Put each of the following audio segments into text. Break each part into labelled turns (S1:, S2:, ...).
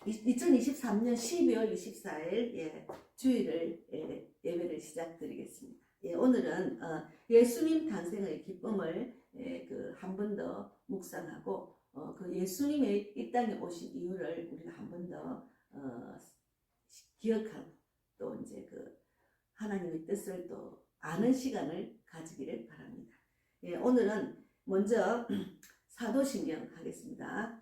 S1: 2023년 12월 24일 주일을 예배를 시작드리겠습니다. 오늘은 예수님 탄생의 기쁨을 한 번 더 묵상하고 그 예수님의 이 땅에 오신 이유를 우리가 한 번 더 기억하고 또 이제 그 하나님의 뜻을 또 아는 시간을 가지기를 바랍니다. 오늘은 먼저 사도신경 하겠습니다.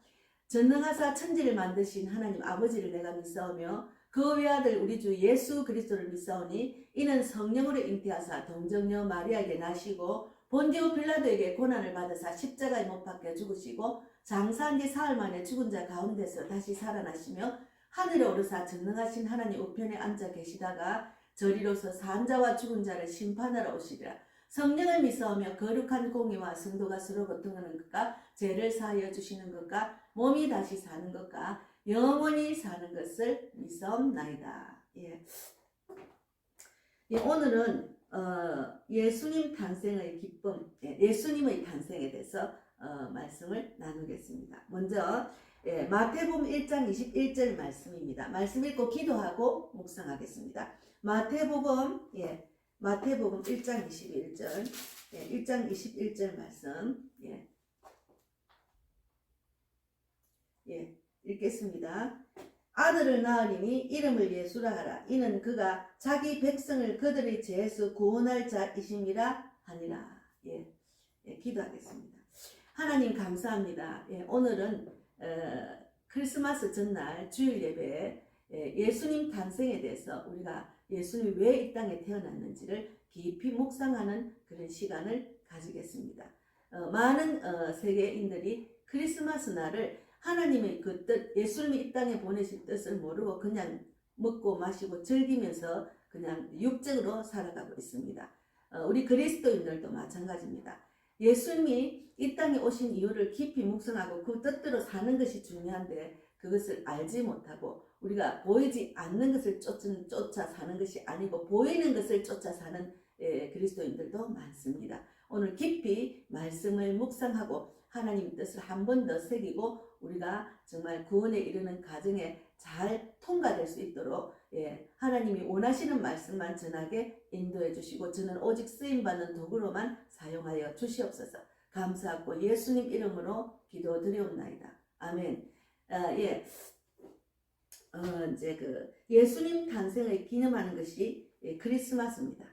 S1: 전능하사 천지를 만드신 하나님 아버지를 내가 믿사오며 그 외아들 우리 주 예수 그리스도를 믿사오니 이는 성령으로 잉태하사 동정녀 마리아에게 나시고 본디오 빌라도에게 고난을 받으사 십자가에 못 박혀 죽으시고 장사한 지 사흘 만에 죽은 자 가운데서 다시 살아나시며 하늘에 오르사 전능하신 하나님 우편에 앉아 계시다가 저리로서 산 자와 죽은 자를 심판하러 오시리라. 성령을 믿사오며 거룩한 공의와 성도가 서로 고통하는 것과 죄를 사하여 주시는 것과 몸이 다시 사는 것과 영원히 사는 것을 믿사옵나이다. 오늘은 예수님 탄생의 기쁨, 예수님의 탄생에 대해서 말씀을 나누겠습니다. 먼저 마태복음 1장 21절 말씀입니다. 말씀 읽고 기도하고 묵상하겠습니다. 마태복음 1장 21절 1장 21절 말씀 읽겠습니다. 아들을 낳으리니 이름을 예수라 하라. 이는 그가 자기 백성을 그들의 죄에서 구원할 자이심이라 하니라. 기도하겠습니다. 하나님 감사합니다. 오늘은 크리스마스 전날 주일 예배에 예수님 탄생에 대해서 우리가 예수님이 왜 이 땅에 태어났는지를 깊이 묵상하는 그런 시간을 가지겠습니다. 많은 세계인들이 크리스마스 날을 하나님의 그 뜻, 예수님이 이 땅에 보내실 뜻을 모르고 그냥 먹고 마시고 즐기면서 그냥 육적으로 살아가고 있습니다. 우리 그리스도인들도 마찬가지입니다. 예수님이 이 땅에 오신 이유를 깊이 묵상하고 그 뜻대로 사는 것이 중요한데 그것을 알지 못하고 우리가 보이지 않는 것을 쫓아 사는 것이 아니고 보이는 것을 쫓아 사는 그리스도인들도 많습니다. 오늘 깊이 말씀을 묵상하고 하나님 뜻을 한 번 더 새기고 우리가 정말 구원에 이르는 과정에 잘 통과될 수 있도록 하나님이 원하시는 말씀만 전하게 인도해 주시고 저는 오직 쓰임받는 도구로만 사용하여 주시옵소서. 감사하고 예수님 이름으로 기도드리옵나이다. 아멘. 이제 그 예수님 탄생을 기념하는 것이 크리스마스입니다.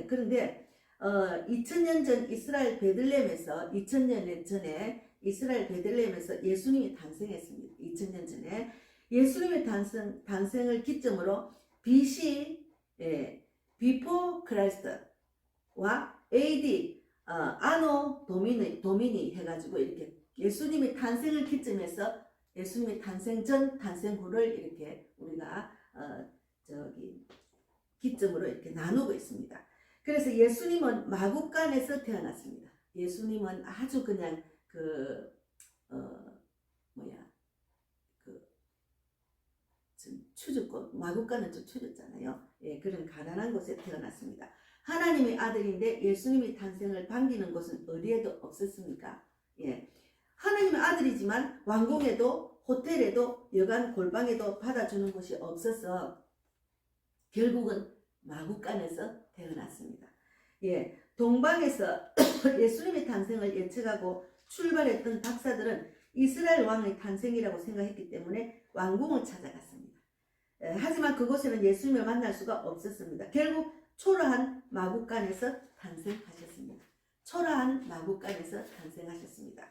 S1: 그런데 2000년 전 이스라엘 베들레헴에서 2000년 전에 이스라엘 베들레헴에서 예수님이 탄생했습니다. 2000년 전에 예수님의 탄생을 기점으로 BC Before Christ와 AD 아노 도미니 해가지고 이렇게 예수님의 탄생을 기점해서 예수님의 탄생 전, 탄생 후를 이렇게 우리가 기점으로 이렇게 나누고 있습니다. 그래서 예수님은 마구간에서 태어났습니다. 예수님은 아주 그냥 추졌고 마구간은 좀 추졌잖아요. 그런 가난한 곳에 태어났습니다. 하나님의 아들인데 예수님의 탄생을 반기는 곳은 어디에도 없었습니까? 하나님의 아들이지만 왕궁에도 호텔에도 여관 골방에도 받아주는 곳이 없어서 결국은 마구간에서 태어났습니다. 동방에서 예수님의 탄생을 예측하고 출발했던 박사들은 이스라엘 왕의 탄생이라고 생각했기 때문에 왕궁을 찾아갔습니다. 하지만 그곳에는 예수님을 만날 수가 없었습니다. 결국 초라한 마구간에서 탄생하셨습니다. 초라한 마구간에서 탄생하셨습니다.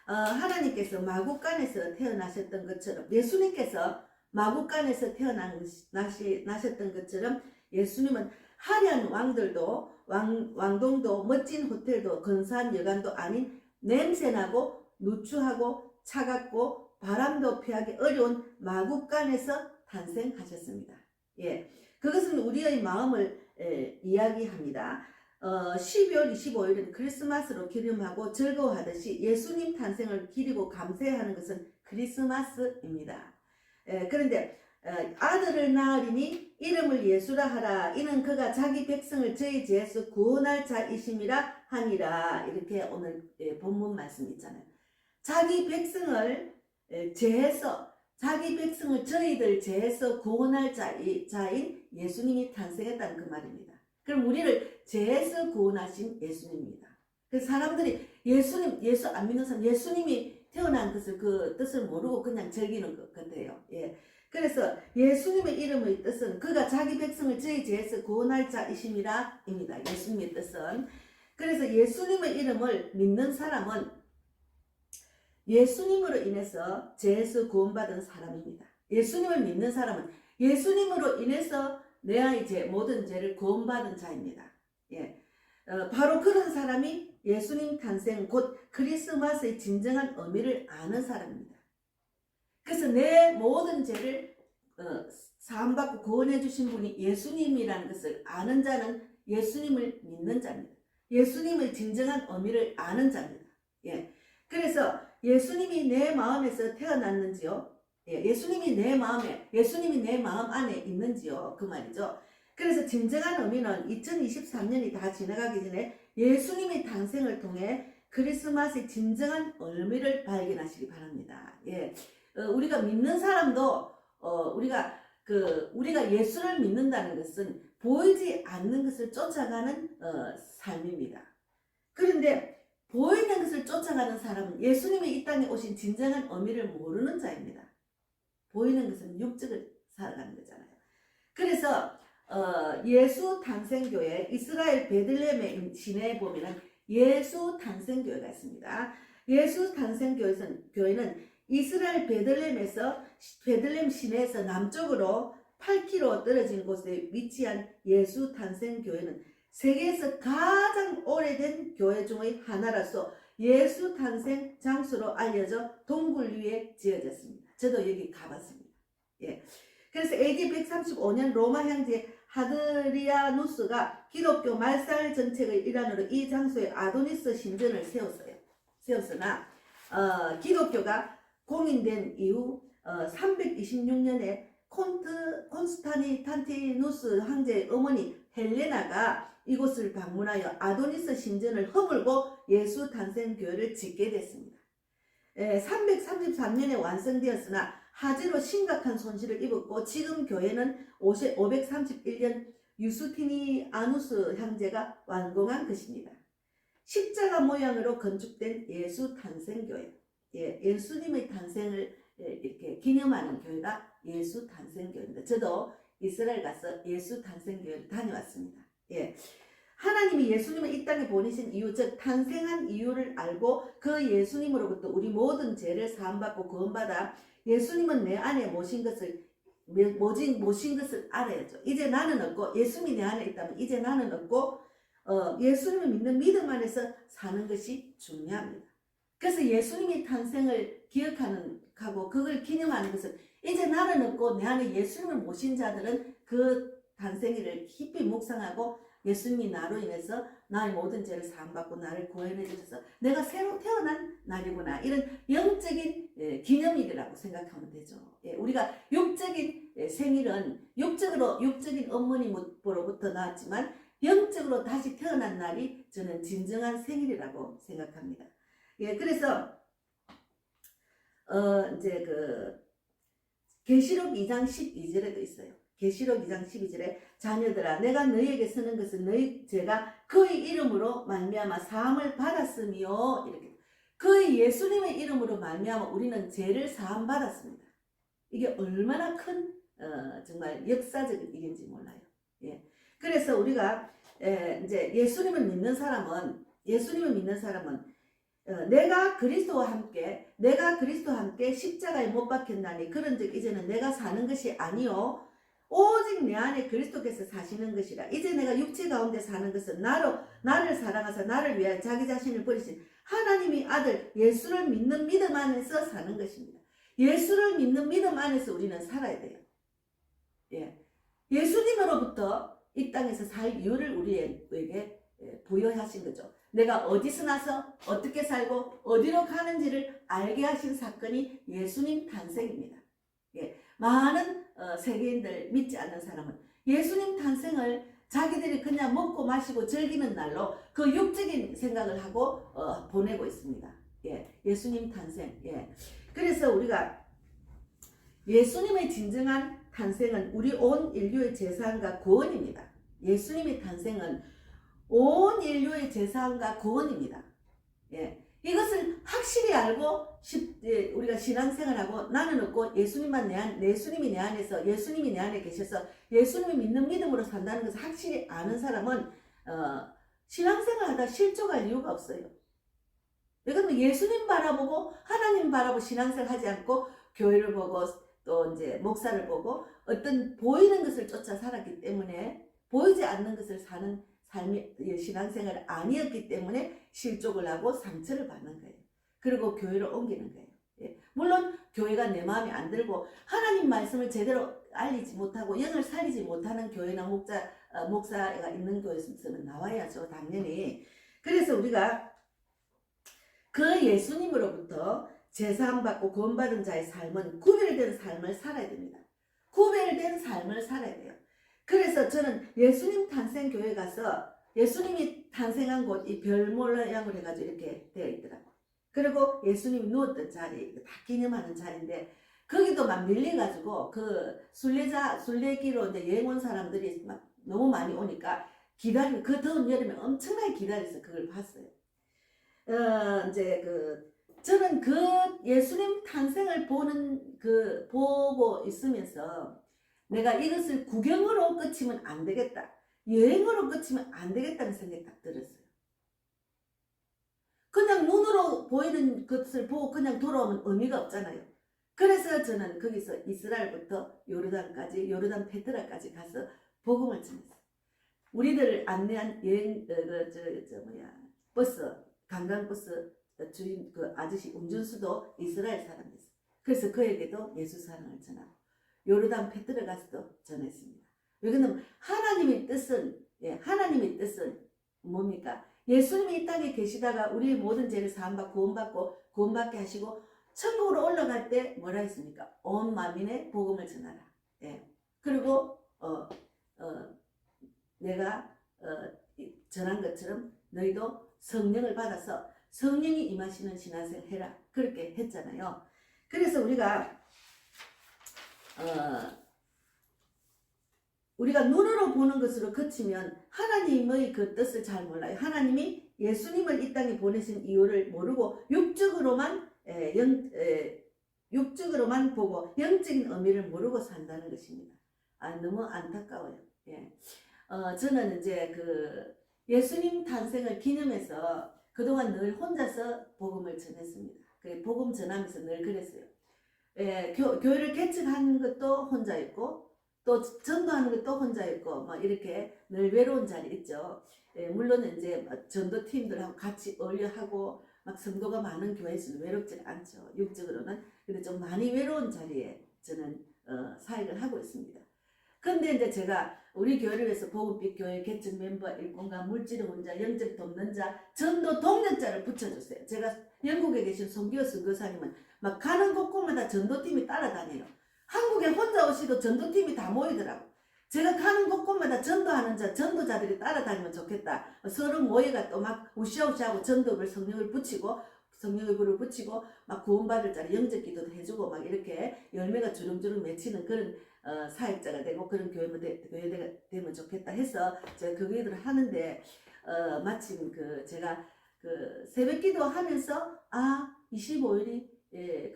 S1: 하나님께서 마구간에서 태어나셨던 것처럼 예수님께서 마구간에서 태어나셨던 것처럼 예수님은 화려한 왕들도 왕동도 멋진 호텔도 근사한 여관도 아닌 냄새나고 누추하고 차갑고 바람도 피하기 어려운 마구간에서 탄생하셨습니다. 그것은 우리의 마음을 이야기합니다. 12월 25일은 크리스마스로 기념하고 즐거워하듯이 예수님 탄생을 기리고 감사하는 것은 크리스마스입니다. 그런데 아들을 낳으리니 이름을 예수라 하라. 이는 그가 자기 백성을 저희 죄에서 구원할 자이심이라 하니라. 이렇게 오늘 본문 말씀 있잖아요. 자기 백성을 죄에서 자기 백성을 저희들 죄에서 구원할 자인 예수님이 탄생했다는 그 말입니다. 그럼 우리를 죄에서 구원하신 예수님입니다. 그래서 사람들이 예수 안 믿는 사람, 예수님이 태어난 것을 그 뜻을 모르고 그냥 즐기는 것 같아요. 예. 그래서 예수님의 이름의 뜻은 그가 자기 백성을 저희 죄에서 구원할 자이심이라 입니다. 예수님의 뜻은. 그래서 예수님의 이름을 믿는 사람은 예수님으로 인해서 죄에서 구원받은 사람입니다. 예수님을 믿는 사람은 예수님으로 인해서 내 아이 모든 죄를 구원받은 자입니다. 예. 바로 그런 사람이 예수님 탄생 곧 크리스마스의 진정한 의미를 아는 사람입니다. 그래서 내 모든 죄를 사함받고 구원해 주신 분이 예수님이라는 것을 아는 자는 예수님을 믿는 자입니다. 예수님의 진정한 의미를 아는 자입니다. 예. 그래서 예수님이 내 마음에서 태어났는지요? 예. 예수님이 내 마음 안에 있는지요? 그 말이죠. 그래서 진정한 의미는 2023년이 다 지나가기 전에 예수님의 탄생을 통해 크리스마스의 진정한 의미를 발견하시기 바랍니다. 예. 우리가 믿는 사람도 우리가 예수를 믿는다는 것은 보이지 않는 것을 쫓아가는 삶입니다. 그런데 보이는 것을 쫓아가는 사람은 예수님이 이 땅에 오신 진정한 의미를 모르는 자입니다. 보이는 것은 육적을 살아가는 거잖아요. 그래서 예수 탄생교회 이스라엘 베들레헴의 시내에 보면은 예수 탄생교회가 있습니다. 예수 탄생교회는 이스라엘 베들레헴 시내에서 남쪽으로 8km 떨어진 곳에 위치한 예수 탄생교회는 세계에서 가장 오래된 교회 중의 하나로서 예수 탄생 장소로 알려져 동굴 위에 지어졌습니다. 저도 여기 가봤습니다. 예. 그래서 AD 135년 로마 형제 하드리아누스가 기독교 말살 정책의 일환으로 이 장소에 아도니스 신전을 세웠으나 기독교가 공인된 이후 326년에 콘스탄티누스 황제의 어머니 헬레나가 이곳을 방문하여 아도니스 신전을 허물고 예수 탄생교회를 짓게 됐습니다. 333년에 완성되었으나 화재로 심각한 손실을 입었고 지금 교회는 531년 유스티니아누스 형제가 완공한 것입니다. 십자가 모양으로 건축된 예수 탄생교회, 예수님의 탄생을 이렇게 기념하는 교회가 예수 탄생교회입니다. 저도 이스라엘 가서 예수 탄생교회를 다녀왔습니다. 예. 하나님이 예수님을 이 땅에 보내신 이유, 즉 탄생한 이유를 알고 그 예수님으로부터 우리 모든 죄를 사함받고 구원받아 예수님은 내 안에 모신 것을 알아야죠. 이제 나는 없고 예수님이 내 안에 있다면 이제 나는 없고 예수님을 믿는 믿음 안에서 사는 것이 중요합니다. 그래서 예수님이 탄생을 기억하고 그걸 기념하는 것은 이제 나는 없고 내 안에 예수님을 모신 자들은 그 탄생일을 깊이 묵상하고 예수님이 나로 인해서 나의 모든 죄를 사함받고 나를 구원해 주셔서 내가 새로 태어난 날이구나, 이런 영적인 기념일이라고 생각하면 되죠. 우리가 육적인 생일은 육적인 어머니로부터 나왔지만 영적으로 다시 태어난 날이 저는 진정한 생일이라고 생각합니다. 그래서 이제 계시록 2장 12절에도 있어요. 계시록 2장 12절에 자녀들아 내가 너희에게 쓰는 것은 너희 죄가 그의 이름으로 말미암아 사함을 받았으며, 이렇게 그의 예수님의 이름으로 말미암아 우리는 죄를 사함 받았습니다. 이게 얼마나 큰 정말 역사적인 일인지 몰라요. 그래서 우리가 이제 예수님을 믿는 사람은 내가 그리스도와 함께 십자가에 못 박혔나니 그런즉 이제는 내가 사는 것이 아니요 오직 내 안에 그리스도께서 사시는 것이라. 이제 내가 육체 가운데 사는 것은 나를 사랑하사 나를 위하여 자기 자신을 버리신 하나님의 아들 예수를 믿는 믿음 안에서 사는 것입니다. 예수를 믿는 믿음 안에서 우리는 살아야 돼요. 예수님으로부터 이 땅에서 살 이유를 우리에게 부여하신 거죠. 내가 어디서 나서 어떻게 살고 어디로 가는지를 알게 하신 사건이 예수님 탄생입니다. 많은 세계인들 믿지 않는 사람은 예수님 탄생을 자기들이 그냥 먹고 마시고 즐기는 날로 그 육적인 생각을 하고 보내고 있습니다. 예수님 탄생. 그래서 우리가 예수님의 진정한 탄생은 우리 온 인류의 재산과 구원입니다. 예수님의 탄생은 온 인류의 재산과 구원입니다. 예. 이것을 확실히 알고 우리가 신앙생활하고 나는 없고 예수님이 내 안에서 예수님이 내 안에 계셔서 예수님이 믿는 믿음으로 산다는 것을 확실히 아는 사람은 신앙생활하다 실족할 이유가 없어요. 이건 예수님 바라보고 하나님 바라보고 신앙생활 하지 않고 교회를 보고 또 이제 목사를 보고 어떤 보이는 것을 쫓아 살았기 때문에 보이지 않는 것을 사는 삶이 신앙생활이 아니었기 때문에 실족을 하고 상처를 받는 거예요. 그리고 교회를 옮기는 거예요. 예. 물론 교회가 내 마음에 안 들고 하나님 말씀을 제대로 알리지 못하고 영을 살리지 못하는 교회나 목사가 있는 교회에서는 나와야죠. 당연히. 그래서 우리가 그 예수님으로부터 제사함받고 구원받은 자의 삶은 구별된 삶을 살아야 됩니다. 구별된 삶을 살아야 돼요. 그래서 저는 예수님 탄생 교회 가서 예수님이 탄생한 곳 이 별 모양으로 해가지고 이렇게 되어 있더라고. 그리고 예수님이 누웠던 자리 다 기념하는 자리인데 거기도 막 밀려가지고 그 순례기로 이제 여행 온 사람들이 막 너무 많이 오니까 기다리고 그 더운 여름에 엄청나게 기다려서 그걸 봤어요. 저는 그 예수님 탄생을 보고 있으면서 내가 이것을 구경으로 끝이면 안 되겠다. 여행으로 끝이면 안 되겠다는 생각이 딱 들었어요. 그냥 눈으로 보이는 것을 보고 그냥 돌아오면 의미가 없잖아요. 그래서 저는 거기서 이스라엘부터 요르단 페트라까지 가서 복음을 전했어요. 우리들을 안내한 여행 관광버스 주인 그 아저씨 운전수도 이스라엘 사람이었어요. 그래서 그에게도 예수 사랑을 전하고 요르단 페트라 가서도 전했습니다. 왜냐하면 하나님의 뜻은 뭡니까? 예수님이 이 땅에 계시다가 우리의 모든 죄를 사함받고 구원받게 하시고 천국으로 올라갈 때 뭐라 했습니까? 온 만민의 복음을 전하라. 예. 그리고 내가 전한 것처럼 너희도 성령을 받아서 성령이 임하시는 신앙생활 해라. 그렇게 했잖아요. 그래서 우리가 눈으로 보는 것으로 그치면 하나님의 그 뜻을 잘 몰라요. 하나님이 예수님을 이 땅에 보내신 이유를 모르고 육적으로만 보고 영적인 의미를 모르고 산다는 것입니다. 너무 안타까워요. 예. 저는 이제 그 예수님 탄생을 기념해서 그동안 늘 혼자서 복음을 전했습니다. 복음 전하면서 늘 그랬어요. 예, 교회를 개척하는 것도 혼자였고 또 전도하는 것도 혼자였고 막 이렇게 늘 외로운 자리 있죠. 예, 물론 이제 전도팀들하고 같이 어울려하고 막 성도가 많은 교회에서는 외롭지 않죠. 육적으로는. 근데 좀 많이 외로운 자리에 저는 사역을 하고 있습니다. 근데 이제 제가 우리 교회를 위해서 복음빛 교회 개척 멤버 일꾼과 물질의 혼자 영적 돕는 자 전도 동력자를 붙여주세요. 제가 영국에 계신 송기호 선교사님은 막 가는 곳곳마다 전도팀이 따라다녀요. 한국에 혼자 오시도 전도팀이 다 모이더라고. 제가 가는 곳곳마다 전도하는 전도자들이 따라다니면 좋겠다. 서로 모여가 또 막 우시아우시하고 전도를 성령을 붙이고 불을 붙이고 막 구원받을 자리 영적 기도도 해주고 막 이렇게 열매가 주렁주렁 맺히는 그런 사역자가 되고 그런 교회가 되면 좋겠다 해서 제가 그 일을 하는데 마침 제가 새벽 기도 하면서 25일이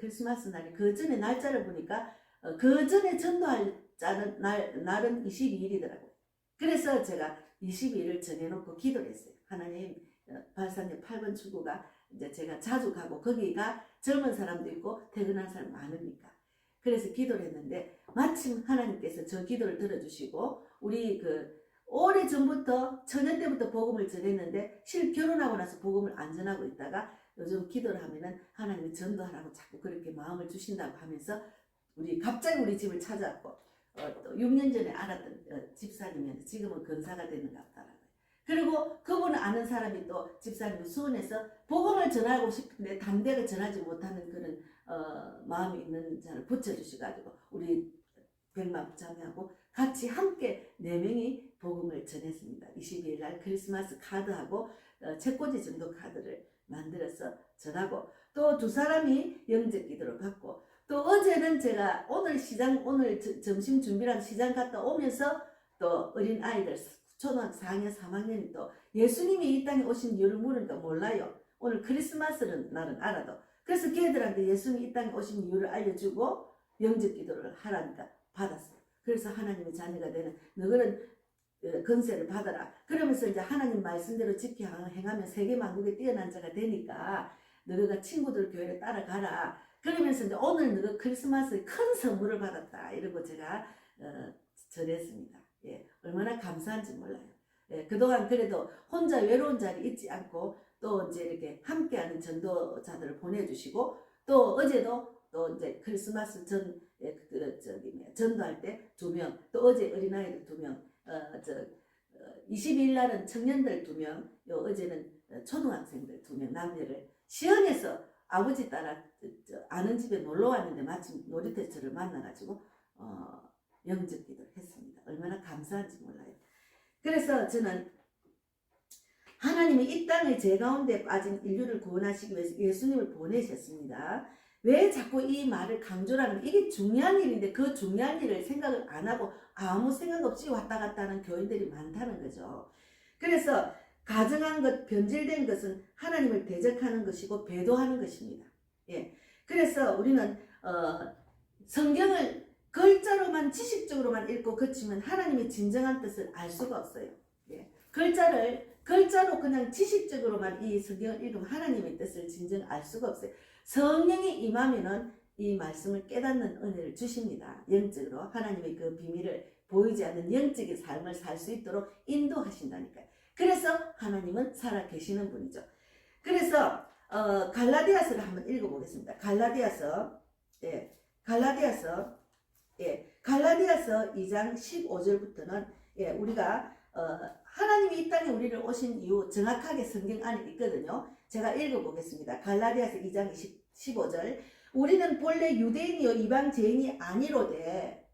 S1: 크리스마스 날이 그 전에 날짜를 보니까 그 전에 전도할 자는 날은 22일이더라고요. 그래서 제가 22일을 정해놓고 기도를 했어요. 하나님 발산역 8번 출구가 이제 제가 자주 가고 거기가 젊은 사람도 있고 퇴근한 사람 많으니까 그래서 기도를 했는데 마침 하나님께서 저 기도를 들어주시고 우리 오래 전부터 처년 때부터 복음을 전했는데 결혼하고 나서 복음을 안 전하고 있다가 요즘 기도를 하면은 하나님이 전도하라고 자꾸 그렇게 마음을 주신다고 하면서 갑자기 우리 집을 찾아왔고 또 6년 전에 알았던 집사님이었는데 지금은 권사가 되는 것 같더라고요. 그리고 그분을 아는 사람이 또 집사님이 수원에서 복음을 전하고 싶은데 담대하게 전하지 못하는 그런 마음이 있는 자를 붙여주셔가지고 우리 백마 부자매하고 같이 함께 4명이 복음을 전했습니다. 22일 날 크리스마스 카드하고 책꽂이 정도 카드를 만들어서 전하고 또 2사람이 영적 기도를 받고 또 어제는 제가 오늘 점심 준비랑 시장 갔다 오면서 또 어린 아이들 초등학교 4학년 3학년이 또 예수님이 이 땅에 오신 이유를 물으니까 몰라요. 오늘 크리스마스는 날은 알아도. 그래서 걔들한테 예수님이 이 땅에 오신 이유를 알려주고 영접 기도를 하라니까 받았어요. 그래서 하나님의 자녀가 되는 너희는 건세를 받아라. 그러면서 이제 하나님 말씀대로 지켜 행하면 세계 만국에 뛰어난 자가 되니까 너희가 친구들 교회를 따라가라. 그러면서 이제 오늘 너희 크리스마스에 큰 선물을 받았다. 이러고 제가 전했습니다. 예, 얼마나 감사한지 몰라요. 예, 그동안 그래도 혼자 외로운 자리 있지 않고 또 이제 이렇게 함께하는 전도자들을 보내주시고 또 어제도 또 이제 크리스마스 전도할 때 2명, 또 어제 어린아이들 2명, 22일 날은 청년들 2명, 어제는 초등학생들 2명 남녀를 시흥에서 아버지 따라 아는 집에 놀러 왔는데 마침 놀이터 저를 만나가지고 영접 기도를 했습니다. 얼마나 감사한지 몰라요. 그래서 저는 하나님이 이 땅의 죄 가운데 빠진 인류를 구원하시기 위해서 예수님을 보내셨습니다. 왜 자꾸 이 말을 강조하는 이게 중요한 일인데 그 중요한 일을 생각을 안 하고 아무 생각 없이 왔다 갔다 하는 교인들이 많다는 거죠. 그래서 가증한 것, 변질된 것은 하나님을 대적하는 것이고 배도하는 것입니다. 예. 그래서 우리는 성경을 글자로만 지식적으로만 읽고 그치면 하나님의 진정한 뜻을 알 수가 없어요. 예. 글자로 그냥 지식적으로만 이 성경을 읽으면 하나님의 뜻을 진정 알 수가 없어요. 성령이 임하면은 이 말씀을 깨닫는 은혜를 주십니다. 영적으로 하나님의 그 비밀을 보이지 않는 영적인 삶을 살 수 있도록 인도하신다니까요. 그래서 하나님은 살아 계시는 분이죠. 그래서 갈라디아서를 한번 읽어보겠습니다. 갈라디아서 2장 15절부터는 우리가 하나님이 이 땅에 우리를 오신 이유 정확하게 성경 안에 있거든요. 제가 읽어보겠습니다. 갈라디아서 2장 15절. 우리는 본래 유대인이요 이방 죄인이 아니로되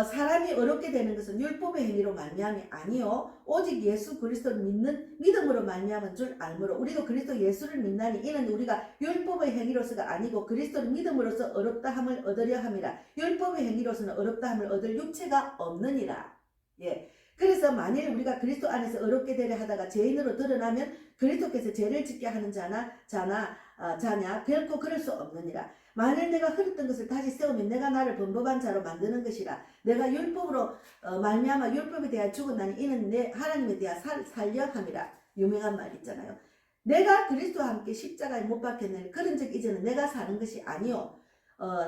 S1: 사람이 어렵게 되는 것은 율법의 행위로 말미암이 아니요 오직 예수 그리스도를 믿는 믿음으로 말미암은 줄 알므로 우리도 그리스도 예수를 믿나니 이는 우리가 율법의 행위로서가 아니고 그리스도를 믿음으로써 어렵다함을 얻으려 함이라. 율법의 행위로서는 어렵다함을 얻을 육체가 없느니라. 예. 그래서 만일 우리가 그리스도 안에서 어렵게 되려 하다가 죄인으로 드러나면 그리스도께서 죄를 짓게 하는 자냐 결코 그럴 수 없느니라. 만일 내가 흐렸던 것을 다시 세우면 내가 나를 범법한 자로 만드는 것이라. 내가 율법으로 말미암아 율법에 대하여 죽었나니 이는 내 하나님에 대하여 살려 함이라. 유명한 말 있잖아요. 내가 그리스도와 함께 십자가에 못 박혔느니 그런 즉 이제는 내가 사는 것이 아니요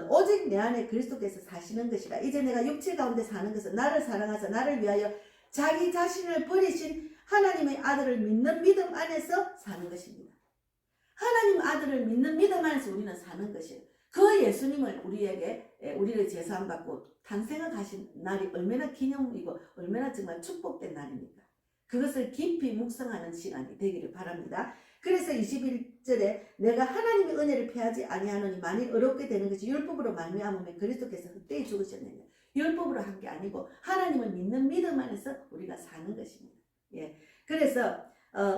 S1: 오직 내 안에 그리스도께서 사시는 것이라. 이제 내가 육체 가운데 사는 것은 나를 사랑하사 나를 위하여 자기 자신을 버리신 하나님의 아들을 믿는 믿음 안에서 사는 것입니다. 하나님 아들을 믿는 믿음 안에서 우리는 사는 것이에요. 그 예수님을 우리를 제사함 받고 탄생하신 날이 얼마나 기념이고 얼마나 정말 축복된 날입니까? 그것을 깊이 묵상하는 시간이 되기를 바랍니다. 그래서 21절에 내가 하나님의 은혜를 패하지 아니하노니 만일 어렵게 되는 것이 율법으로 말미암으면 그리스도께서 헛되이 죽으셨느냐. 율법으로 한 게 아니고 하나님을 믿는 믿음 안에서 우리가 사는 것입니다. 예. 그래서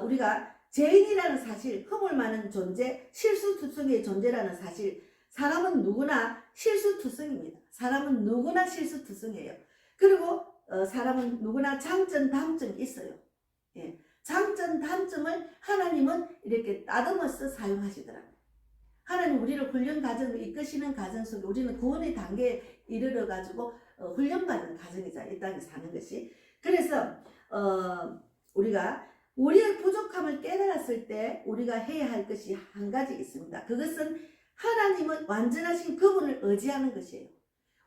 S1: 우리가 죄인이라는 사실, 허물 많은 존재, 실수투성이의 존재라는 사실, 사람은 누구나 실수투성입니다. 사람은 누구나 실수투성이에요. 그리고 사람은 누구나 장점, 단점이 있어요. 예. 장점, 단점을 하나님은 이렇게 따듬어서 사용하시더라고요. 하나님 우리를 훈련 과정을 이끄시는 과정 속에 우리는 구원의 단계에 이르러가지고 훈련받는 과정이자 이 땅에 사는 것이. 그래서 우리가 우리의 부족함을 깨달았을 때 우리가 해야 할 것이 한 가지 있습니다. 그것은 하나님은 완전하신 그분을 의지하는 것이에요.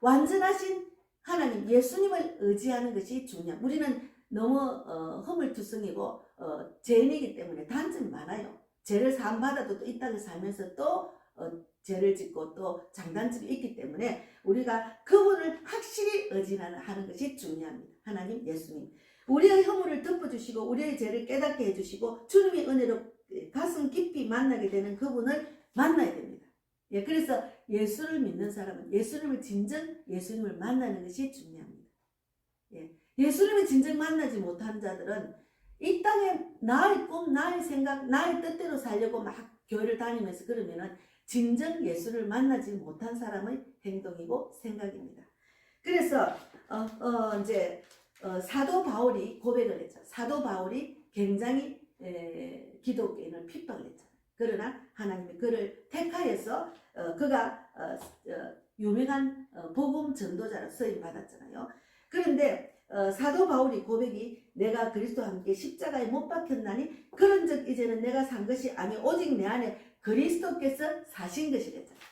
S1: 완전하신 하나님 예수님을 의지하는 것이 중요합니다. 우리는 너무 허물투성이고 죄인이기 때문에 단점이 많아요. 죄를 사함받아도 또 이 땅에 살면서 또 죄를 짓고 또 장단점이 있기 때문에 우리가 그분을 확실히 의지하는 것이 중요합니다. 하나님 예수님 우리의 허물을 덮어주시고 우리의 죄를 깨닫게 해주시고 주님의 은혜로 가슴 깊이 만나게 되는 그분을 만나야 됩니다. 예, 그래서 예수를 믿는 사람은 예수님을 만나는 것이 중요합니다. 예, 예수님을 진정 만나지 못한 자들은 이 땅에 나의 꿈, 나의 생각, 나의 뜻대로 살려고 막 교회를 다니면서 그러면은 진정 예수를 만나지 못한 사람의 행동이고 생각입니다. 그래서 이제 사도 바울이 고백을 했죠. 사도 바울이 굉장히 기독교인을 핍박을 했잖아요. 그러나 하나님이 그를 택하여서 그가 유명한 복음 전도자로 쓰임 받았잖아요. 그런데 사도 바울이 고백이 내가 그리스도와 함께 십자가에 못 박혔나니 그런즉 이제는 내가 산 것이 아니 오직 내 안에 그리스도께서 사신 것이랬잖아요.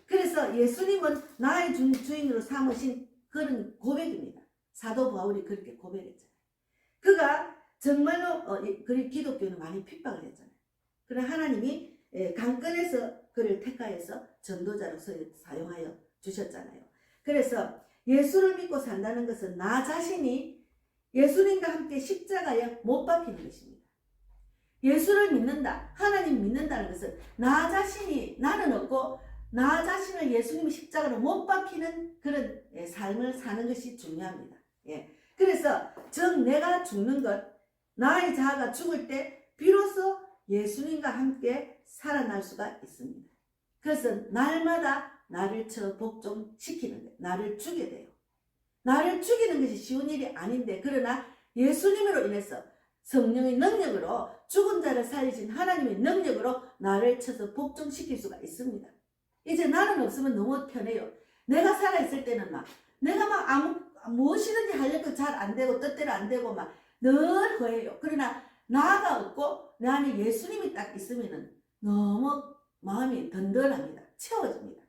S1: 그래서 예수님은 나의 주인으로 삼으신 그런 고백입니다. 사도 바울이 그렇게 고백했잖아요. 그가 정말로 기독교는 많이 핍박을 했잖아요. 그러나 하나님이 강권해서 그를 택하여서 전도자로 사용하여 주셨잖아요. 그래서 예수를 믿고 산다는 것은 나 자신이 예수님과 함께 십자가에 못 박히는 것입니다. 예수를 믿는다, 하나님 믿는다는 것은 나 자신이 나는 없고 나 자신을 예수님의 십자가로 못 박히는 그런 삶을 사는 것이 중요합니다. 그래서 즉 내가 죽는 것, 나의 자아가 죽을 때 비로소 예수님과 함께 살아날 수가 있습니다. 그래서 날마다 나를 복종시키는 거예요. 나를 죽게 돼요. 나를 죽이는 것이 쉬운 일이 아닌데 그러나 예수님으로 인해서 성령의 능력으로 죽은 자를 살리신 하나님의 능력으로 나를 쳐서 복종시킬 수가 있습니다. 이제 나는 없으면 너무 편해요. 내가 살아있을 때는 내가 무엇이든지 하려고 잘 안 되고 뜻대로 안 되고 늘 허해요. 그러나 나가 없고 내 안에 예수님이 딱 있으면 너무 마음이 든든합니다. 채워집니다.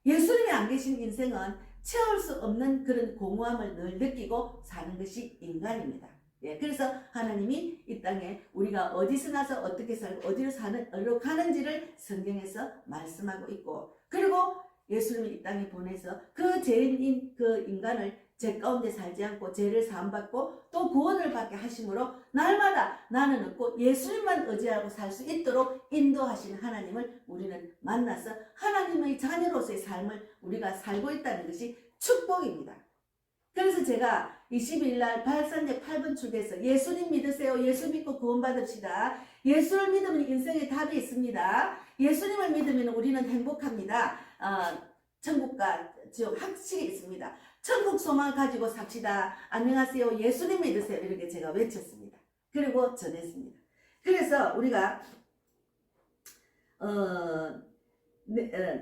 S1: 예수님이 안 계신 인생은 채울 수 없는 그런 공허함을 늘 느끼고 사는 것이 인간입니다. 그래서 하나님이 이 땅에 우리가 어디서 나서 어떻게 살고 어디로 가는지를 성경에서 말씀하고 있고, 그리고 예수님이 이 땅에 보내서 그 죄인인 그 인간을 죄 가운데 살지 않고 죄를 사함받고 또 구원을 받게 하심으로 날마다 나는 없고 예수님만 의지하고 살 수 있도록 인도하시는 하나님을 우리는 만나서 하나님의 자녀로서의 삶을 우리가 살고 있다는 것이 축복입니다. 그래서 제가 22일 날 발산역 8번 출구에서 예수님 믿으세요. 예수 믿고 구원받읍시다. 예수를 믿으면 인생에 답이 있습니다. 예수님을 믿으면 우리는 행복합니다. 천국과 지옥 확실히 있습니다. 천국 소망을 가지고 삽시다. 안녕하세요. 예수님 믿으세요. 이렇게 제가 외쳤습니다. 그리고 전했습니다. 그래서 우리가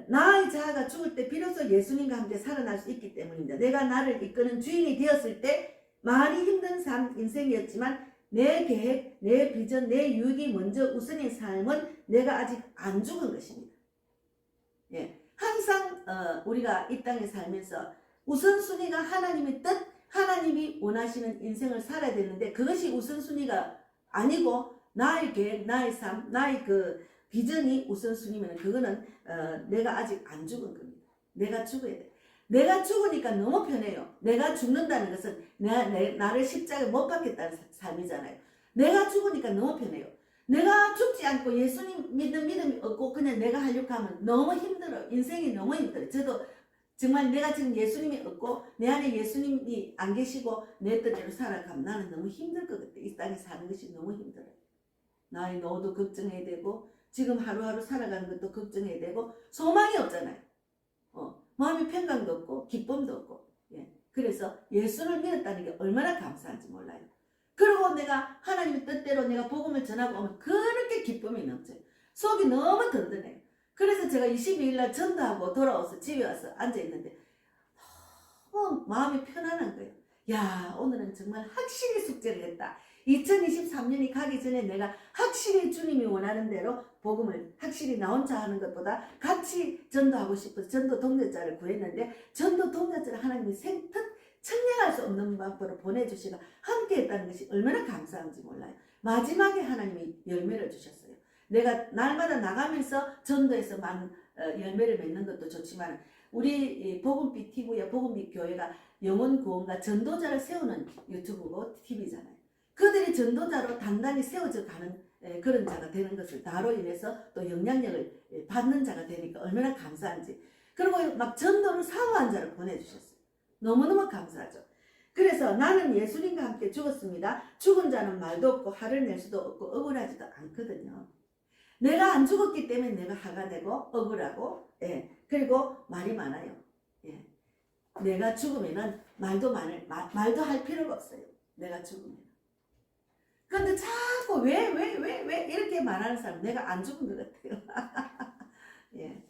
S1: 나의 자아가 죽을 때 비로소 예수님과 함께 살아날 수 있기 때문입니다. 내가 나를 이끄는 주인이 되었을 때 많이 힘든 삶 인생이었지만 내 계획, 내 비전, 내 유익이 먼저 우선인 삶은 내가 아직 안 죽은 것입니다. 항상 우리가 이 땅에 살면서 우선순위가 하나님의 뜻, 하나님이 원하시는 인생을 살아야 되는데 그것이 우선순위가 아니고 나의 계획, 나의 삶, 나의 그 비전이 우선순위면 그거는 내가 아직 안 죽은 겁니다. 내가 죽어야 돼. 내가 죽으니까 너무 편해요. 내가 죽는다는 것은 나를 십자가에 못 박겠다는 삶이잖아요. 내가 죽으니까 너무 편해요. 내가 죽지 않고 예수님 믿음이 없고 그냥 내가 하려고 하면 너무 힘들어요. 인생이 너무 힘들어요. 저도 정말 내가 지금 예수님이 없고 내 안에 예수님이 안 계시고 내 뜻대로 살아가면 나는 너무 힘들 것 같아. 이 땅에 사는 것이 너무 힘들어요. 나의 노후도 걱정해야 되고 지금 하루하루 살아가는 것도 걱정해야 되고 소망이 없잖아요. 마음의 평강도 없고 기쁨도 없고. 그래서 예수를 믿었다는 게 얼마나 감사한지 몰라요. 그리고 내가 하나님의 뜻대로 내가 복음을 전하고 오면 그렇게 기쁨이 넘쳐요. 속이 너무 든든해요. 그래서 제가 22일 날 전도하고 돌아와서 집에 와서 앉아있는데 너무 마음이 편안한 거예요. 야, 오늘은 정말 확실히 숙제를 했다. 2023년이 가기 전에 내가 확실히 주님이 원하는 대로 복음을 확실히 나 혼자 하는 것보다 같이 전도하고 싶어서 전도 동료자를 구했는데 전도 동료자를 하나님이 청량할 수 없는 방법으로 보내주시고 함께 했다는 것이 얼마나 감사한지 몰라요. 마지막에 하나님이 열매를 주셨어요. 내가 날마다 나가면서 전도해서 많은 열매를 맺는 것도 좋지만 우리 복음빛 TV와 복음빛 교회가 영혼 구원과 전도자를 세우는 유튜브고 TV잖아요. 그들이 전도자로 단단히 세워져 가는 그런 자가 되는 것을 나로 인해서 또 영향력을 받는 자가 되니까 얼마나 감사한지. 그리고 막 전도를 사모한 자를 보내주셨어요. 너무너무 감사하죠. 그래서 나는 예수님과 함께 죽었습니다. 죽은 자는 말도 없고 화를 낼 수도 없고 억울하지도 않거든요. 내가 안 죽었기 때문에 내가 화가 내고 억울하고, 예. 그리고 말이 많아요. 예. 내가 죽으면은 말도 할 필요가 없어요. 내가 죽으면. 그런데 자꾸 왜 이렇게 말하는 사람, 내가 안 죽은 것 같아요. 예.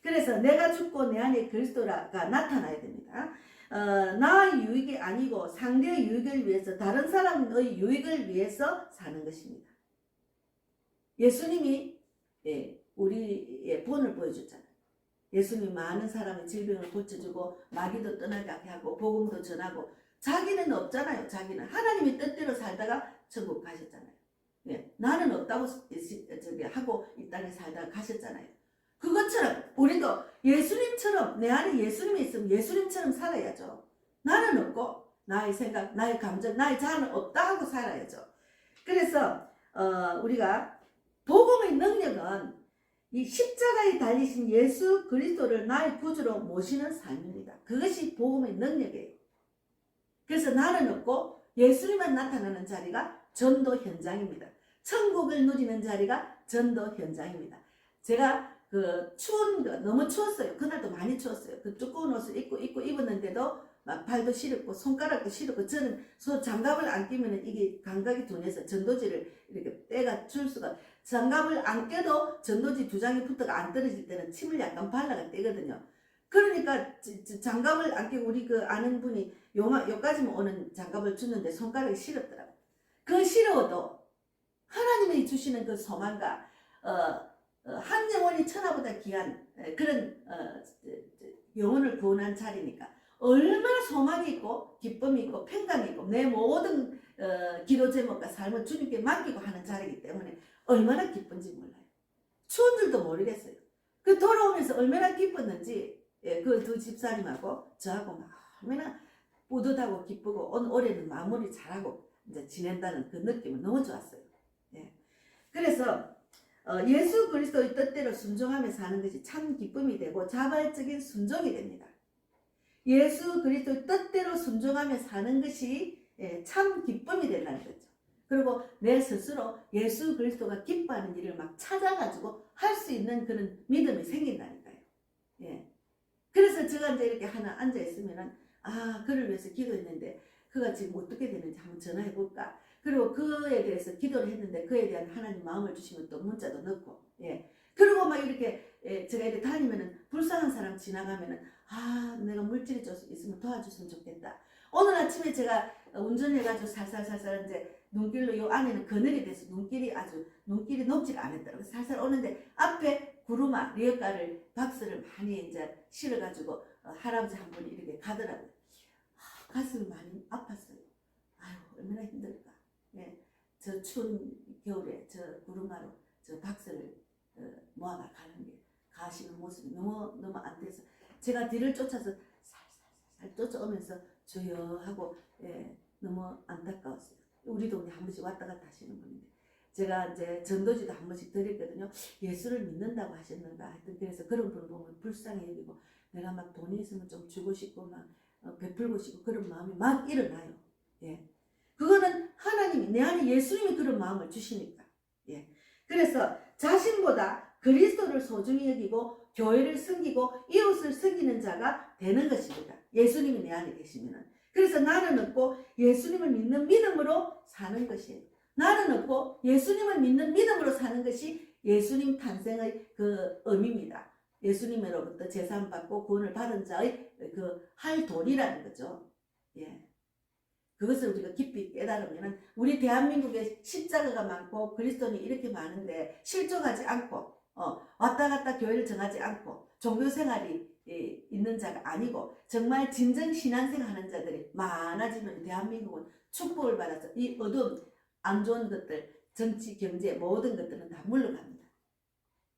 S1: 그래서 내가 죽고 내 안에 그리스도가 나타나야 됩니다. 나의 유익이 아니고 상대의 유익을 위해서, 다른 사람의 유익을 위해서 사는 것입니다. 예수님이 우리의 본을 보여줬잖아요. 예수님이 많은 사람의 질병을 고쳐주고 마귀도 떠나게 하고 복음도 전하고, 자기는 없잖아요. 자기는 하나님의 뜻대로 살다가 천국 가셨잖아요. 예, 나는 없다고 하고 이 땅에 살다가 가셨잖아요. 그것처럼 우리도 예수님처럼, 내 안에 예수님이 있으면 예수님처럼 살아야죠. 나는 없고 나의 생각, 나의 감정, 나의 자아는 없다 하고 살아야죠. 그래서 우리가 복음의 능력은 이 십자가에 달리신 예수 그리스도를 나의 구주로 모시는 삶입니다. 그것이 복음의 능력이에요. 그래서 나는 없고 예수님만 나타나는 자리가 전도 현장입니다. 천국을 누리는 자리가 전도 현장입니다. 제가 너무 추웠어요. 그날도 많이 추웠어요. 그 두꺼운 옷을 입고 입었는데도 막 발도 시렵고 손가락도 시렵고, 저는 장갑을 안 끼면 이게 감각이 둔해서 전도지를 이렇게 때가 줄 수가, 장갑을 안 껴도 전도지 2장이 붙어가 안 떨어질 때는 침을 약간 발라가 떼거든요. 그러니까 장갑을 안 끼고, 우리 아는 분이 요까지만 오는 장갑을 주는데 손가락이 시렵더라고요. 그 시려워도 하나님이 주시는 그 소망과 한 영혼이 천하보다 귀한 그런 영혼을 구원한 자리니까 얼마나 소망이 있고 기쁨이 있고 평강이 있고, 내 모든 기도 제목과 삶을 주님께 맡기고 하는 자리이기 때문에 얼마나 기쁜지 몰라요. 추운 줄도 모르겠어요. 그 돌아오면서 얼마나 기뻤는지, 그 두 집사님하고 저하고 막 얼마나 뿌듯하고 기쁘고, 올해는 마무리 잘하고 이제 지낸다는 그 느낌은 너무 좋았어요. 예. 그래서 예수 그리스도의 뜻대로 순종하며 사는 것이 참 기쁨이 되고 자발적인 순종이 됩니다. 예수 그리스도의 뜻대로 순종하며 사는 것이 참 기쁨이 된다는 거죠. 그리고 내 스스로 예수 그리스도가 기뻐하는 일을 막 찾아가지고 할 수 있는 그런 믿음이 생긴다니까요. 예. 그래서 제가 이제 이렇게 하나 앉아 있으면은, 그를 위해서 기도했는데 그가 지금 어떻게 되는지 한번 전화해 볼까. 그리고 그에 대해서 기도를 했는데 그에 대한 하나님 마음을 주시면 또 문자도 넣고, 예. 그리고 막 이렇게 제가 이렇게 다니면은 불쌍한 사람 지나가면은, 내가 물질이 있으면 도와줬으면 좋겠다. 오늘 아침에 제가 운전해가지고 살살살살 이제 눈길로, 요 안에는 그늘이 돼서 눈길이 높지가 않았더라고요. 살살 오는데 앞에 구루마 리어카를 박스를 많이 이제 실어가지고 할아버지 한 분이 이렇게 가더라고요. 가슴이 많이 아팠어요. 아유, 얼마나 힘들까. 예, 저 추운 겨울에 저 구루마로 저 박스를 모아가 가는 게, 가시는 모습이 너무 안 돼서 제가 뒤를 쫓아서 살살살살 쫓아오면서 주여 하고, 너무 안타까웠어요. 우리 동네 한 번씩 왔다 갔다 하시는 분인데, 제가 이제 전도지도 한 번씩 드렸거든요. 예수를 믿는다고 하셨는가 하여튼, 그래서 그런 분을 보면 불쌍히 여기고, 내가 막 돈이 있으면 좀 주고 싶고 막 베풀고 싶고 그런 마음이 막 일어나요. 예. 그거는 하나님이, 내 안에 예수님이 그런 마음을 주시니까. 예. 그래서 자신보다 그리스도를 소중히 여기고 교회를 섬기고 이웃을 섬기는 자가 되는 것입니다. 예수님이 내 안에 계시면은. 그래서 나는 없고 예수님을 믿는 믿음으로 사는 것이에요. 나는 없고 예수님을 믿는 믿음으로 사는 것이 예수님 탄생의 그 의미입니다. 예수님으로부터 제사받고 구원을 받은 자의 그 할도리라는 거죠. 예. 그것을 우리가 깊이 깨달으면, 우리 대한민국에 십자가가 많고 그리스도인이 이렇게 많은데 실족하지 않고 왔다 갔다 교회를 정하지 않고 종교생활이 있는 자가 아니고 정말 진정 신앙생활 하는 자들이 많아지면 대한민국은 축복을 받아서 이 어두운 안 좋은 것들, 정치, 경제 모든 것들은 다 물러갑니다.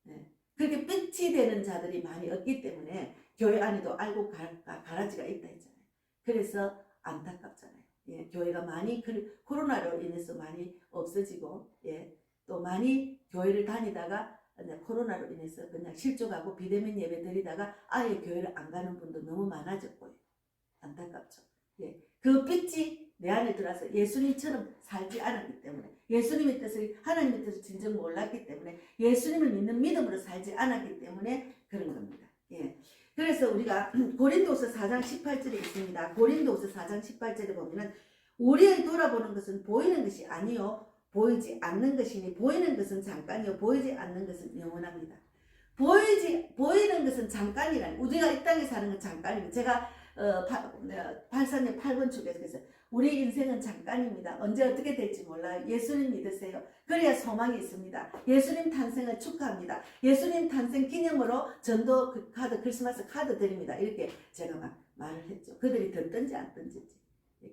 S1: 네. 그렇게 빛이 되는 자들이 많이 없기 때문에 교회 안에도 알고 가라지가 있다 했잖아요. 그래서 안타깝잖아요. 예, 교회가 많이 코로나로 인해서 많이 없어지고, 예, 또 많이 교회를 다니다가 코로나로 인해서 그냥 실족하고 비대면 예배 드리다가 아예 교회를 안 가는 분도 너무 많아졌고요. 안타깝죠. 예, 그 빛이 내 안에 들어와서 예수님처럼 살지 않았기 때문에, 예수님의 뜻을, 하나님의 뜻을 진정 몰랐기 때문에, 예수님을 믿는 믿음으로 살지 않았기 때문에 그런 겁니다. 예. 그래서 우리가 고린도후서 4장 18절에 있습니다. 고린도후서 4장 18절에 보면은 우리의 돌아보는 것은 보이는 것이 아니요 보이지 않는 것이니 보이는 것은 잠깐이요 보이지 않는 것은 영원합니다. 보이는 것은 잠깐이라니, 우리가 이 땅에 사는 건 잠깐입니다. 제가 84년 8번 축에서 그래서 우리 인생은 잠깐입니다. 언제 어떻게 될지 몰라요. 예수님 믿으세요. 그래야 소망이 있습니다. 예수님 탄생을 축하합니다. 예수님 탄생 기념으로 전도 카드, 크리스마스 카드 드립니다. 이렇게 제가 막 말을 했죠. 그들이 듣든지 안 듣든지.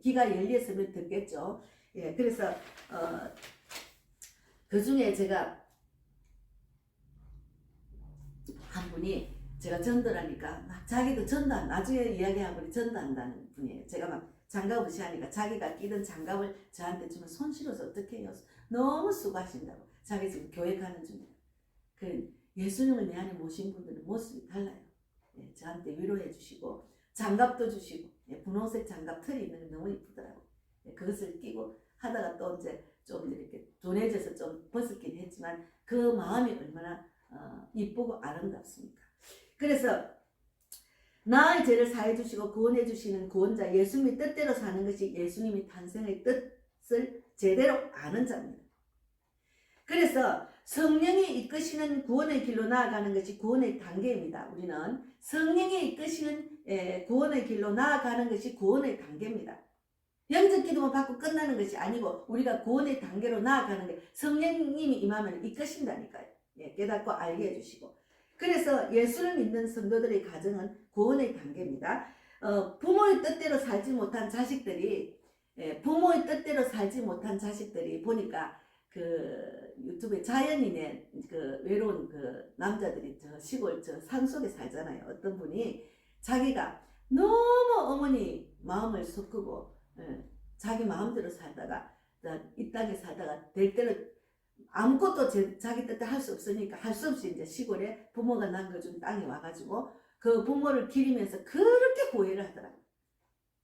S1: 귀가 열렸으면 듣겠죠. 예, 그래서 그 중에 제가 한 분이, 제가 전도를 하니까 막 자기도 나중에 이야기한 분이 전도한다는 분이에요. 제가 막 장갑을 시하니까 자기가 끼던 장갑을 저한테 주면 손 실어서 어떻게 해요? 너무 수고하신다고. 자기 지금 교회 가는 중이에요. 그 예수님을 내 안에 모신 분들은 모습이 달라요. 예, 저한테 위로해 주시고 장갑도 주시고, 예, 분홍색 장갑 털이 있는 게 너무 이쁘더라고요. 예, 그것을 끼고 하다가 또 이제 좀 이렇게 둔해져서 좀 벗었긴 했지만 그 마음이 얼마나 이쁘고 아름답습니까? 그래서 나의 죄를 사해 주시고 구원해 주시는 구원자 예수님의 뜻대로 사는 것이 예수님의 탄생의 뜻을 제대로 아는 자입니다. 그래서 성령이 이끄시는 구원의 길로 나아가는 것이 구원의 단계입니다. 우리는 성령이 이끄시는 구원의 길로 나아가는 것이 구원의 단계입니다. 영적 기도만 받고 끝나는 것이 아니고 우리가 구원의 단계로 나아가는 게 성령님이 임하면 이끄신다니까요. 예, 깨닫고 알게 해주시고. 그래서 예수를 믿는 성도들의 가정은 구원의 단계입니다. 부모의 뜻대로 살지 못한 자식들이, 부모의 뜻대로 살지 못한 자식들이 보니까 그 유튜브에 자연인의 그 외로운 그 남자들이 저 시골 저 산속에 살잖아요. 어떤 분이 자기가 너무 어머니 마음을 섞고 자기 마음대로 살다가 이 땅에 살다가 될 때로 아무것도 자기 뜻대로 할 수 없으니까 할 수 없이 이제 시골에 부모가 남겨준 땅에 와가지고 그 부모를 기리면서 그렇게 고해를 하더라고요.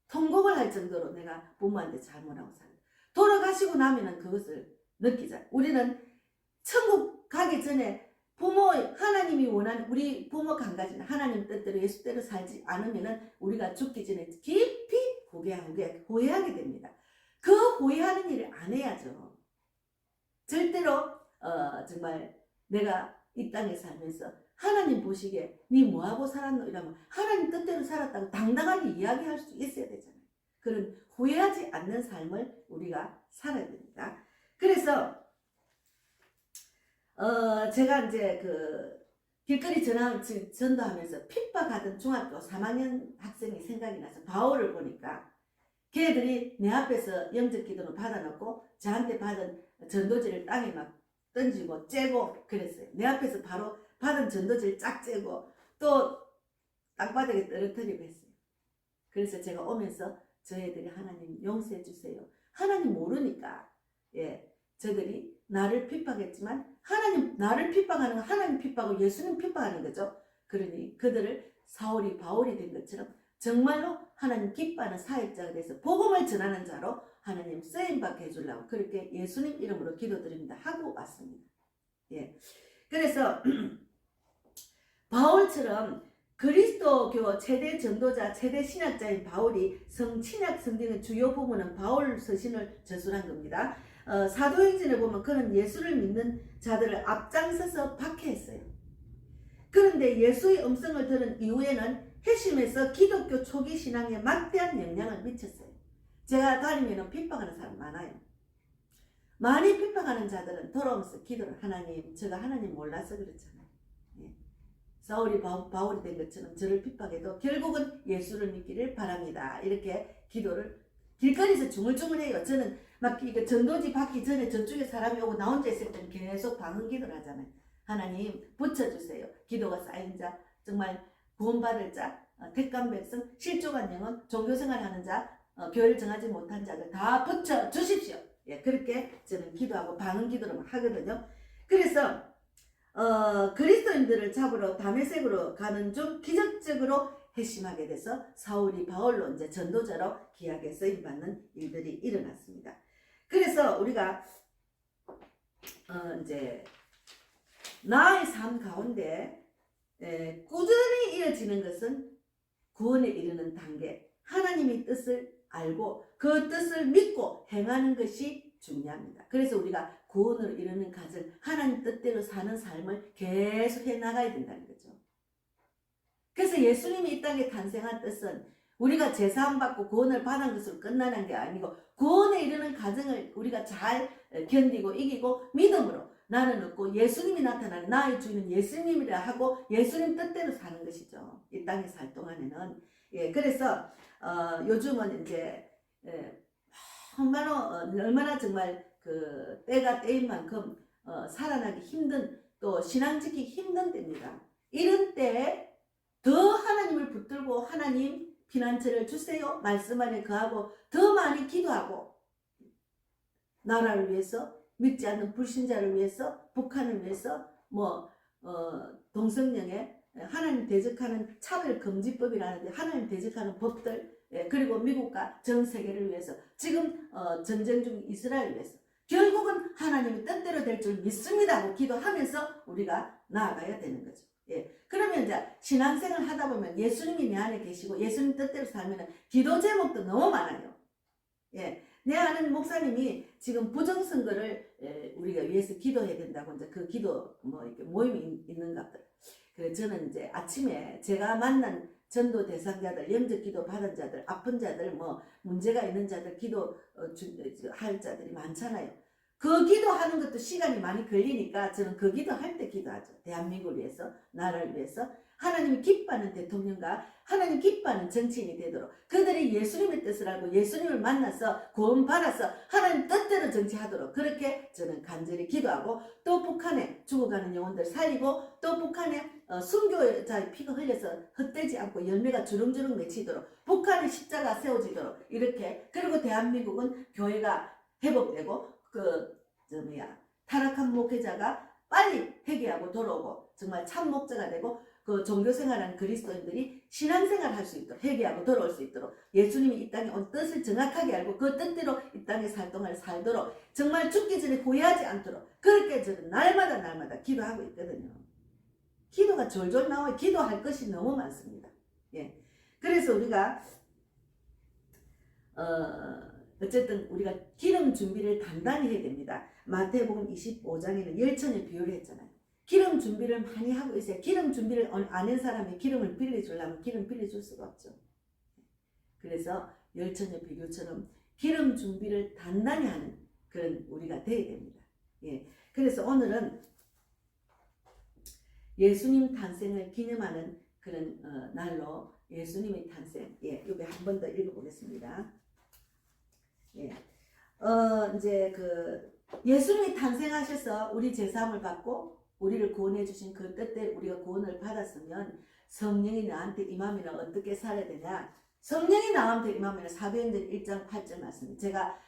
S1: 통곡을 할 정도로 내가 부모한테 잘못하고 살다. 돌아가시고 나면은 그것을 느끼자. 우리는 천국 가기 전에 하나님이 원하는 우리 부모 강가지는 하나님 뜻대로 예수대로 살지 않으면은 우리가 죽기 전에 깊이 후회하게 됩니다. 그 후회하는 일을 안 해야죠. 절대로 정말 내가 이 땅에 살면서 하나님 보시기에 니 뭐하고 살았노? 이러면 하나님 뜻대로 살았다고 당당하게 이야기할 수 있어야 되잖아요. 그런 후회하지 않는 삶을 우리가 살아야 됩니다. 그래서 제가 이제 그 길거리 전도하면서 핍박하던 중학교 3학년 학생이 생각이 나서 바울을 보니까 걔들이 내 앞에서 영적 기도를 받아놓고 저한테 받은 전도지를 땅에 막 던지고 째고 그랬어요. 내 앞에서 바로 받은 전도지를 쫙 째고 또 땅바닥에 떨어뜨리고 했어요. 그래서 제가 오면서 저희들이 하나님 용서해 주세요. 하나님 모르니까 저들이 나를 핍박했지만 하나님 나를 핍박하는 건 하나님 핍박하고 예수님 핍박하는 거죠. 그러니 그들을 사울이 바울이 된 것처럼 정말로 하나님 기뻐하는 사역자가 돼서 복음을 전하는 자로 하나님 쓰임받게 해주려고 그렇게 예수님 이름으로 기도드립니다 하고 왔습니다. 예. 그래서 바울처럼 그리스도교 최대 전도자, 최대 신학자인 바울이 성친약 성경의 주요 부분은 바울 서신을 저술한 겁니다. 사도행전에 보면 그는 예수를 믿는 자들을 앞장서서 박해했어요. 그런데 예수의 음성을 들은 이후에는 회심해서 기독교 초기 신앙에 막대한 영향을 미쳤어요. 제가 다니면 핍박하는 사람 많아요. 많이 핍박하는 자들은 돌아오면서 기도를 하나님, 제가 하나님 몰라서 그렇잖아요. 사울이 바울이 된 것처럼 저를 핍박해도 결국은 예수를 믿기를 바랍니다. 이렇게 기도를 길거리에서 중얼중얼해요. 저는 막 이거 전도지 받기 전에 저쪽에 사람이 오고 나 혼자 있을 때는 계속 방언 기도를 하잖아요. 하나님 붙여주세요. 기도가 쌓인 자, 정말 구원받을 자, 택감 백성, 실족한 영혼, 종교생활하는 자, 교회를 정하지 못한 자들 다 붙여주십시오. 예, 그렇게 저는 기도하고 방언 기도를 하거든요. 그래서 그리스도인들을 잡으러 다메섹으로 가는 중 기적적으로 회심하게 돼서 사울이 바울로 이제 전도자로 귀하게 쓰임받는 일들이 일어났습니다. 그래서 우리가 이제 나의 삶 가운데 꾸준히 이어지는 것은 구원에 이르는 단계, 하나님의 뜻을 알고 그 뜻을 믿고 행하는 것이 중요합니다. 그래서 우리가 구원으로 이르는 과정, 하나님 뜻대로 사는 삶을 계속 해나가야 된다는 거죠. 그래서 예수님이 이 땅에 탄생한 뜻은 우리가 제사함 받고 구원을 받은 것으로 끝나는 게 아니고 구원에 이르는 과정을 우리가 잘 견디고 이기고 믿음으로 나는 얻고 예수님이 나타나는 나의 주인은 예수님이라 하고 예수님 뜻대로 사는 것이죠. 이 땅에 살 동안에는. 그래서 요즘은 이제 얼마나 정말 그 때가 때인 만큼 살아나기 힘든, 또 신앙 지키기 힘든 때입니다. 이런 때에 더 하나님을 붙들고 하나님 피난처를 주세요 말씀 안에 거하고 더 많이 기도하고 나라를 위해서, 믿지 않는 불신자를 위해서, 북한을 위해서, 동성령에 하나님 대적하는 차별금지법이라는데 하나님 대적하는 법들, 그리고 미국과 전 세계를 위해서, 지금 전쟁 중 이스라엘을 위해서 결국은 하나님의 뜻대로 될 줄 믿습니다 하고 기도하면서 우리가 나아가야 되는 거죠. 그러면 이제 신앙생활 하다 보면 예수님이 내 안에 계시고 예수님 뜻대로 살면 기도 제목도 너무 많아요. 내 아는 목사님이 지금 부정선거를 우리가 위해서 기도해야 된다고 이제 그 기도 이렇게 모임이 있는가 보다. 그래서 저는 이제 아침에 제가 만난 전도 대상자들, 영적 기도 받은 자들, 아픈 자들, 문제가 있는 자들, 기도 할 자들이 많잖아요. 그 기도하는 것도 시간이 많이 걸리니까 저는 그 기도할 때 기도하죠. 대한민국을 위해서, 나라를 위해서, 하나님이 기뻐하는 대통령과 하나님 기뻐하는 정치인이 되도록 그들이 예수님의 뜻을 알고 예수님을 만나서 구원받아서 하나님 뜻대로 정치하도록 그렇게 저는 간절히 기도하고, 또 북한에 죽어가는 영혼들 살리고, 또 북한에 순교자의 피가 흘려서 헛되지 않고 열매가 주렁주렁 맺히도록 북한의 십자가 세워지도록 이렇게, 그리고 대한민국은 교회가 회복되고 타락한 목회자가 빨리 회개하고 돌아오고 정말 참 목자가 되고 그 종교생활하는 그리스도인들이 신앙생활 할 수 있도록, 회개하고 돌아올 수 있도록, 예수님이 이 땅에 온 뜻을 정확하게 알고 그 뜻대로 이 땅에 살 동안 살도록, 정말 죽기 전에 후회하지 않도록 그렇게 저는 날마다 기도하고 있거든요. 기도가 졸졸 나와요. 기도할 것이 너무 많습니다. 그래서 우리가 어쨌든 우리가 기름 준비를 단단히 해야 됩니다. 마태복음 25장에는 열천의 비유를 했잖아요. 기름 준비를 많이 하고 있어요. 기름 준비를 안 한 사람이 기름을 빌려주려면 기름 빌려줄 수가 없죠. 그래서 열천의 비유처럼 기름 준비를 단단히 하는 그런 우리가 되어야 됩니다. 그래서 오늘은 예수님 탄생을 기념하는 그런 날로 예수님의 탄생, 여기 한 번 더 읽어보겠습니다. 이제 예수님이 탄생하셔서 우리 제사함을 받고 우리를 구원해 주신 그 뜻대로 우리가 구원을 받았으면 성령이 나한테 임하면 어떻게 살아야 되냐? 성령이 나한테 임하면 사도행전 1장 8절 말씀, 제가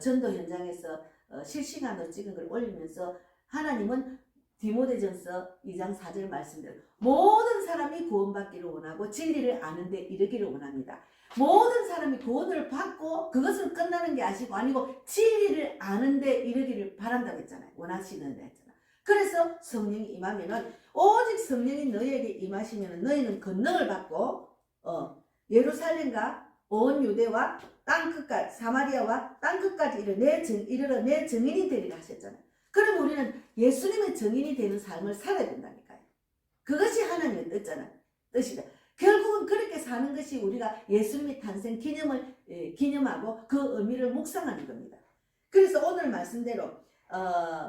S1: 전도 현장에서 실시간으로 찍은 걸 올리면서 하나님은 디모데전서 2장 4절 말씀대로 모든 사람이 구원받기를 원하고 진리를 아는 데 이르기를 원합니다. 모든 사람이 구원을 받고 그것으로 끝나는 게 아니고 진리를 아는 데 이르기를 바란다고 했잖아요. 원하시는데 했잖아요. 그래서 성령이 임하면은, 오직 성령이 너희에게 임하시면 너희는 권능을 받고 예루살렘과 온 유대와 땅끝까지, 사마리아와 땅끝까지 이르러 내 증인이 되리라 하셨잖아요. 그럼 우리는 예수님의 증인이 되는 삶을 살아야 된다니까요. 그것이 하나님의 뜻이다. 결국은 그렇게 사는 것이 우리가 예수님의 탄생 기념하고 그 의미를 묵상하는 겁니다. 그래서 오늘 말씀대로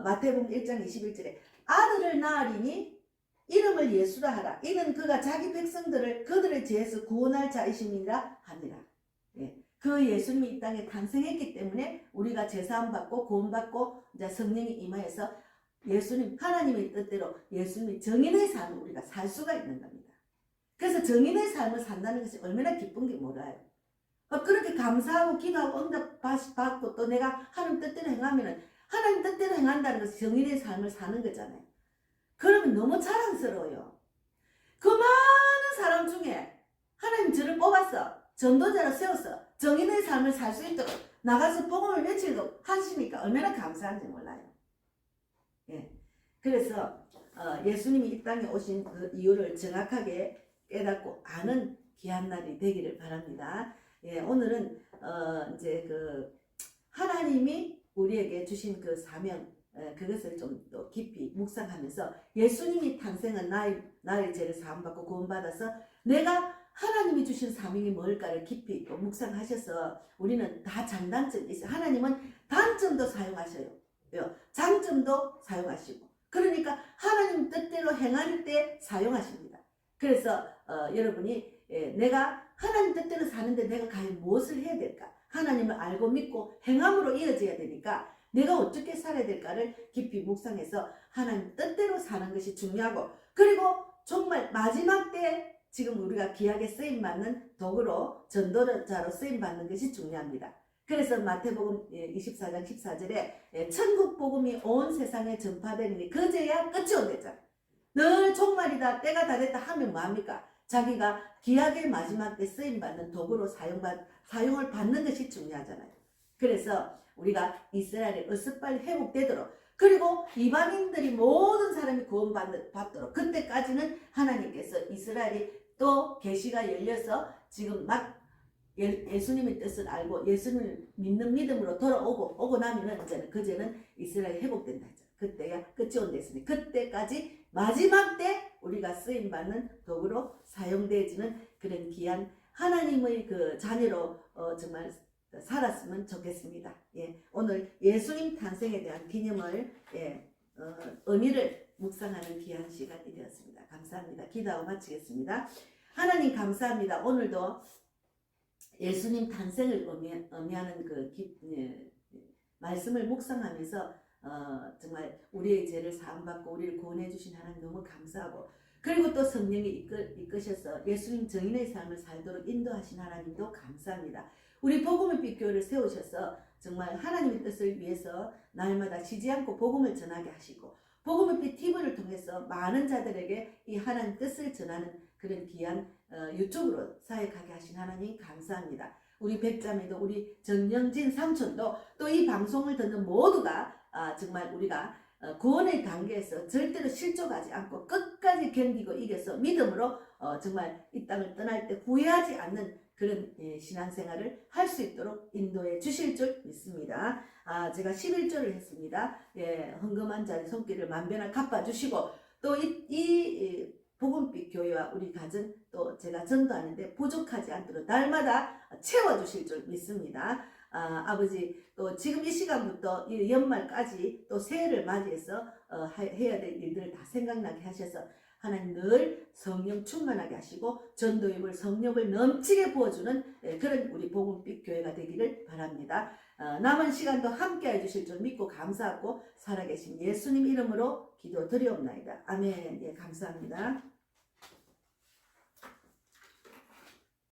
S1: 마태복음 1장 21절에 아들을 낳으리니 이름을 예수라 하라. 이는 그가 자기 백성들을 그들의 죄에서 구원할 자이심이라 하니라. 그 예수님이 이 땅에 탄생했기 때문에 우리가 제사함 받고 구원받고 이제 성령이 임하여서 예수님 하나님의 뜻대로 예수님의 정인의 삶을 우리가 살 수가 있는 겁니다. 그래서 정인의 삶을 산다는 것이 얼마나 기쁜 게 몰라요. 그렇게 감사하고 기도하고 응답 받고 또 내가 하나님 뜻대로 행하면 하나님 뜻대로 행한다는 것이 정인의 삶을 사는 거잖아요. 그러면 너무 자랑스러워요. 그 많은 사람 중에 하나님 저를 뽑았어. 전도자로 세웠어. 정인의 삶을 살 수 있도록 나가서 복음을 외치도록 하시니까 얼마나 감사한지 몰라요. 예. 그래서 예수님이 이 땅에 오신 그 이유를 정확하게 깨닫고 아는 귀한 날이 되기를 바랍니다. 예, 오늘은 이제 그 하나님이 우리에게 주신 그 사명, 그것을 좀 더 깊이 묵상하면서 예수님이 탄생한 나의 죄를 사함받고 구원받아서 내가 하나님이 주신 사명이 뭘까를 깊이 또 묵상하셔서 우리는 다 장단점이 있어요. 하나님은 단점도 사용하셔요. 장점도 사용하시고. 그러니까 하나님 뜻대로 행할 때 사용하십니다. 그래서 여러분이 내가 하나님 뜻대로 사는데 내가 과연 무엇을 해야 될까? 하나님을 알고 믿고 행함으로 이어져야 되니까 내가 어떻게 살아야 될까를 깊이 묵상해서 하나님 뜻대로 사는 것이 중요하고, 그리고 정말 마지막 때 지금 우리가 귀하게 쓰임받는 도구로 전도자로 쓰임받는 것이 중요합니다. 그래서 마태복음 24장 14절에 천국 복음이 온 세상에 전파되니 그제야 끝이 온댔잖아요. 늘 종말이다 때가 다 됐다 하면 뭐합니까? 자기가 귀하게 마지막 때 쓰임받는 도구로 사용을 받는 것이 중요하잖아요. 그래서 우리가 이스라엘의 어스빨리 회복되도록, 그리고 이방인들이 모든 사람이 구원받도록, 그때까지는 하나님께서 이스라엘이 또 계시가 열려서 지금 막 예수님의 뜻을 알고 예수님을 믿는 믿음으로 오고 나면은 이제는 그제는 이스라엘이 회복된다 했죠. 그때야 끝이 온댔으니 그때까지 마지막 때 우리가 쓰임받는 도구로 사용되어지는 그런 귀한 하나님의 그 자녀로 정말 살았으면 좋겠습니다. 예, 오늘 예수님 탄생에 대한 기념을 의미를 묵상하는 귀한 시간이 되었습니다. 감사합니다. 기도하고 마치겠습니다. 하나님 감사합니다. 오늘도 예수님 탄생을 의미하는 그 말씀을 묵상하면서 정말 우리의 죄를 사함받고 우리를 구원해 주신 하나님 너무 감사하고, 그리고 또 성령이 이끄셔서 예수님 정인의 삶을 살도록 인도하신 하나님도 감사합니다. 우리 복음의 빛 교회를 세우셔서 정말 하나님의 뜻을 위해서 날마다 쉬지 않고 복음을 전하게 하시고, 복음의 빛 TV를 통해서 많은 자들에게 이 하나님 뜻을 전하는 그런 귀한 유튜브로 사역하게 하신 하나님 감사합니다. 우리 백자매도 우리 정영진 삼촌도 또 이 방송을 듣는 모두가 정말 우리가 구원의 단계에서 절대로 실족하지 않고 끝까지 견디고 이겨서 믿음으로 정말 이 땅을 떠날 때 후회하지 않는 그런 신앙생활을 할 수 있도록 인도해 주실 줄 믿습니다. 제가 11조를 했습니다. 헌금한 자의 손길을 만변하게 갚아주시고, 또 이 복음빛 교회와 우리 가정 또 제가 전도하는데 부족하지 않도록 날마다 채워주실 줄 믿습니다. 아버지, 또 지금 이 시간부터 이 연말까지 또 새해를 맞이해서 해야 될 일들을 다 생각나게 하셔서 하나님 늘 성령 충만하게 하시고 전도임을 성령을 넘치게 부어주는 그런 우리 복음빛 교회가 되기를 바랍니다. 남은 시간도 함께 해주실 줄 믿고 감사하고 살아계신 예수님 이름으로 기도드리옵나이다. 아멘. 감사합니다.